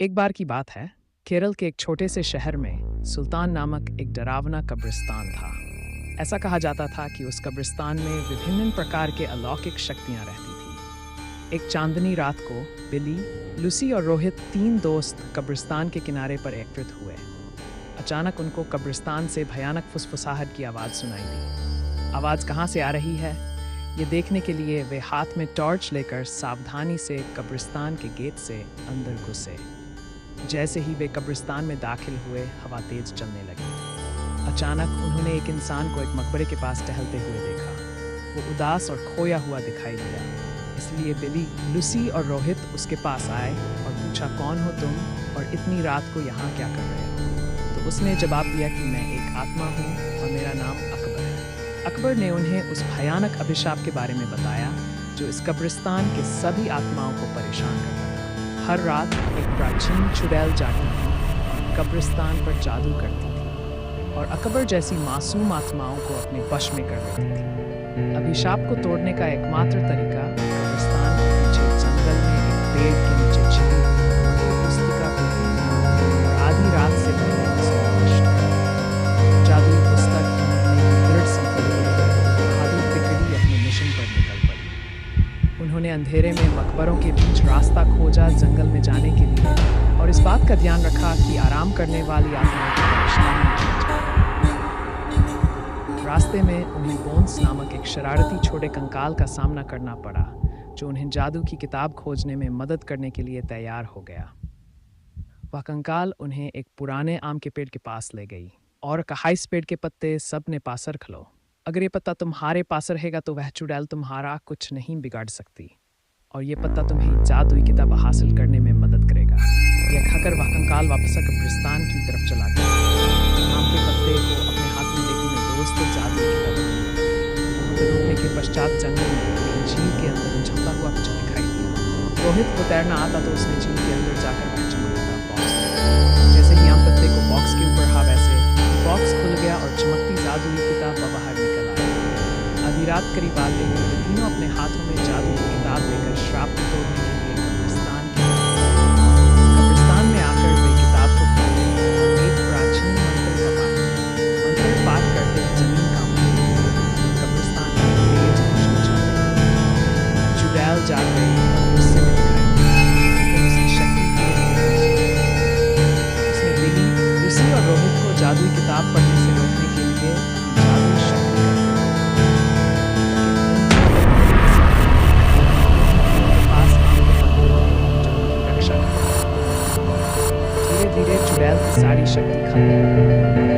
एक बार की बात है, केरल के एक छोटे से शहर में सुल्तान नामक एक डरावना कब्रिस्तान था। ऐसा कहा जाता था कि उस कब्रिस्तान में विभिन्न प्रकार के अलौकिक शक्तियां रहती थी। एक चांदनी रात को बिली, लूसी और रोहित तीन दोस्त कब्रिस्तान के किनारे पर एकत्रित हुए। अचानक उनको कब्रिस्तान से भयानक फुसफुसाहट की आवाज़ सुनाई दी। आवाज़ कहाँ से आ रही है, ये देखने के लिए वे हाथ में टॉर्च लेकर सावधानी से कब्रिस्तान के गेट से अंदर घुसे। जैसे ही वे कब्रिस्तान में दाखिल हुए, हवा तेज चलने लगी। अचानक उन्होंने एक इंसान को एक मकबरे के पास टहलते हुए देखा। वो उदास और खोया हुआ दिखाई दिया। इसलिए बिली, लूसी और रोहित उसके पास आए और पूछा, कौन हो तुम और इतनी रात को यहाँ क्या कर रहे हो? तो उसने जवाब दिया कि मैं एक आत्मा हूँ और मेरा नाम अकबर है। अकबर ने उन्हें उस भयानक अभिशाप के बारे में बताया जो इस कब्रिस्तान के सभी आत्माओं को परेशान करता था। हर रात एक प्राचीन चुड़ैल जाती थी, कब्रिस्तान पर जादू करती थी और अकबर जैसी मासूम आत्माओं को अपने वश में कर लेती थी। अभिशाप को तोड़ने का एकमात्र तरीका कब्रिस्तान के पीछे जंगल में एक पेड़ के नीचे छिपी हुई पुस्तिका को और आधी रात से पहले उसे नष्ट कर। जादुई पुस्तक ढूंढने की दृढ़ संकल्प बहादुर तिकड़ी अपने मिशन पर निकल पड़ी। उन्होंने अंधेरे में मकबरों के बीच रास्ता खोजा जंगल में जाने के लिए और इस बात का ध्यान रखा कि आराम करने वाली आत्माओं को परेशान न किया जाए। रास्ते में उन्हें बोन्स नामक एक शरारती छोटे कंकाल का सामना करना पड़ा जो उन्हें जादू की किताब खोजने में मदद करने के लिए तैयार हो गया। वह कंकाल उन्हें एक पुराने आम के पेड़ के पास ले गई और कहा, इस पेड़ के पत्ते सब ने पास रख लो। अगर ये पत्ता तुम्हारे पास रहेगा तो वह चुड़ैल तुम्हारा कुछ नहीं बिगाड़ सकती और ये पत्ता तुम्हें जादुई किताब हासिल करने में मदद करेगा। यह खाकर वह कंकाल वापस कब्रिस्तान की तरफ चला गया। आम के पत्ते को अपने हाथ में लेकर मैं दोस्त जादुई किताब ढूंढने के पश्चात जंगल में एक झील के अंदर उछलता हुआ कुछ दिखाई दिया। रोहित को तैरना आता तो उसने झील के अंदर जाकर वह चमकता बॉक्स देखा। जैसे ही आम पत्ते को बॉक्स के ऊपर रहा वैसे बॉक्स खुल गया और चमकती जादुई किताब बाहर निकल आई। आधी रात करीब आते ही वे तीनों अपने हाथों में जादू की किताब लेकर श्राप को तोड़ने के लिए कब्रिस्तान में आकर वे किताब को खोले और एक प्राचीन मंत्र का पाठ करते जमीन कांपने लगी। कब्रिस्तान में तेज रोशनी छा गई। चुड़ैल जाग गई और गुस्से में दिखाई दी, लेकिन उसकी शक्ति उसने बिली, लूसी और रोहित को जादुई किताब पढ़ने से रोकने के लिए जादुई शक्ति धीरे धीरे चुड़ैल की सारी शक्ति खत्म हो गई।